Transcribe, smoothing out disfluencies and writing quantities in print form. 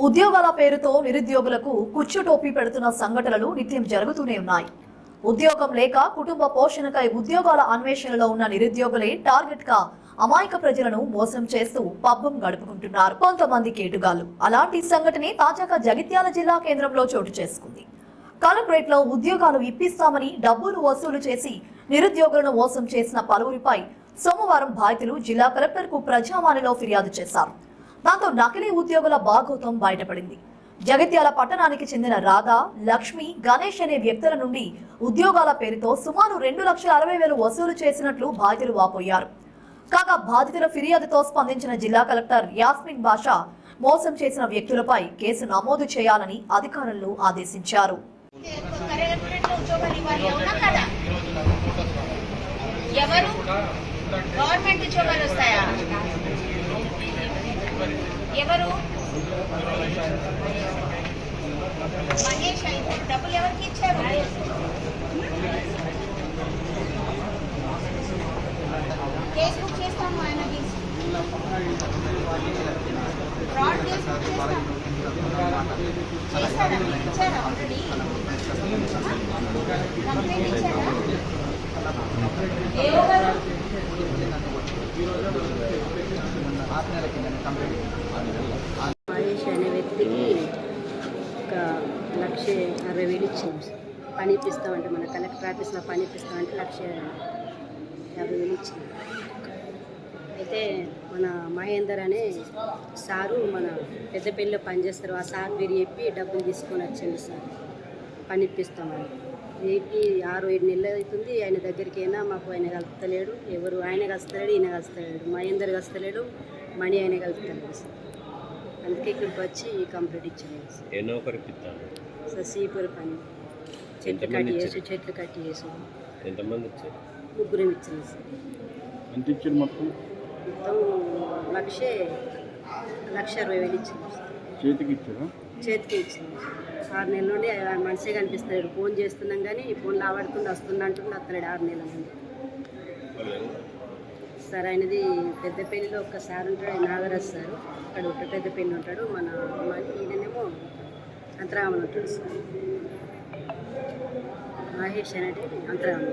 ఉద్యోగాల పేరుతో నిరుద్యోగులకు కుచ్చు టోపీ పెడుతున్న సంఘటనలు నిత్యం జరుగుతూనే ఉన్నాయి. ఉద్యోగం లేక కుటుంబ పోషణకై ఉద్యోగాల అన్వేషణలో ఉన్న నిరుద్యోగులే టార్గెట్ గా అమాయక ప్రజలను మోసం చేస్తూ పబ్బం గడుపుకుంటున్నారు కొంతమంది కేటుగాళ్లు. అలాంటి సంఘటనే తాజాగా జగిత్యాల జిల్లా కేంద్రంలో చోటు చేసుకుంది. కలెక్టరేట్ లో ఉద్యోగాలు ఇప్పిస్తామని డబ్బులు వసూలు చేసి నిరుద్యోగులను మోసం చేసిన పలువురిపై సోమవారం బాధితులు జిల్లా కలెక్టర్ కు ప్రజావాణిలో ఫిర్యాదు చేశారు. దాంతో నకిలీ ఉద్యోగుల బాగోతం బయటపడింది. జగిత్యాల పట్టణానికి చెందిన రాధా, లక్ష్మి, గణేష్ అనే వ్యక్తుల నుండి ఉద్యోగాల పేరుతో సుమారు 2,60,000 వసూలు చేసినట్లు బాధితులు వాపోయారు. కాగా బాధితుల ఫిర్యాదుతో స్పందించిన జిల్లా కలెక్టర్ యాస్మిన్ బాషా మోసం చేసిన వ్యక్తులపై కేసు నమోదు చేయాలని అధికారులను ఆదేశించారు. ఎవరు మహేష్ అయితే డబ్బులు ఎవరికి ఇచ్చారు? కేసు బుక్ చేస్తాము. ఆయనకి ఫ్రాడ్ కేసు బుక్ చేస్తాము. చేశారా? మీకు ఇచ్చారా? ఆల్రెడీ కంప్లైంట్ ఇచ్చారా? ఏవో కదా మహేష్ అనే వ్యక్తికి ఒక 1,60,000 ఇచ్చాము. పని ఇప్పిస్తామంటే మన కలెక్టర్ ఆఫీస్లో పని ఇప్పిస్తామంటే 1,50,000 ఇచ్చాము. అయితే మన మహేందర్ అనే సారు మన పెద్దపల్లిలో పనిచేస్తారు. ఆ సార్ మీరు చెప్పి డబ్బులు తీసుకొని వచ్చాను సార్ పని ఇప్పిస్తామని. చెప్పి 6-7 నెలలు అవుతుంది. ఆయన దగ్గరికి అయినా మాకు ఆయన కలుపుతలేడు. ఎవరు ఆయన కలుస్తలేడు, ఈయన కలుస్తలేడు. మహేందర్ కలుస్తలేడు, మణి ఆయన కలుపుతలేడు సార్. అందుకే ఇక్కడికి వచ్చి కంప్లీట్ ఇచ్చాను సార్. సీపూర్ పని చెట్లు కట్టి చేసి ఎంతమంది వచ్చారు? 3 ఇచ్చాను సార్. ఎంత ఇచ్చారు? మొత్తం 1,60,000 ఇచ్చాను సార్. చేతికి ఇచ్చారా? చేతికి ఇచ్చాను. 6 నెలల నుండి మనిషే కనిపిస్తలేడు. ఫోన్ చేస్తున్నాం కానీ ఫోన్లో ఆడుకుండా వస్తున్నా అంటున్నా వస్తలేడు. 6 నెలల నుండి సార్. ఆయనది పెద్దపల్లిలో ఒక్కసారి ఉంటాడు, నాగరాజు సార్. అక్కడ పెద్దపల్లి ఉంటాడు. మన ఈయననేమో అంతరామన్ ఉంటాడు సార్. మహేష్ అనేది అంతరామన్.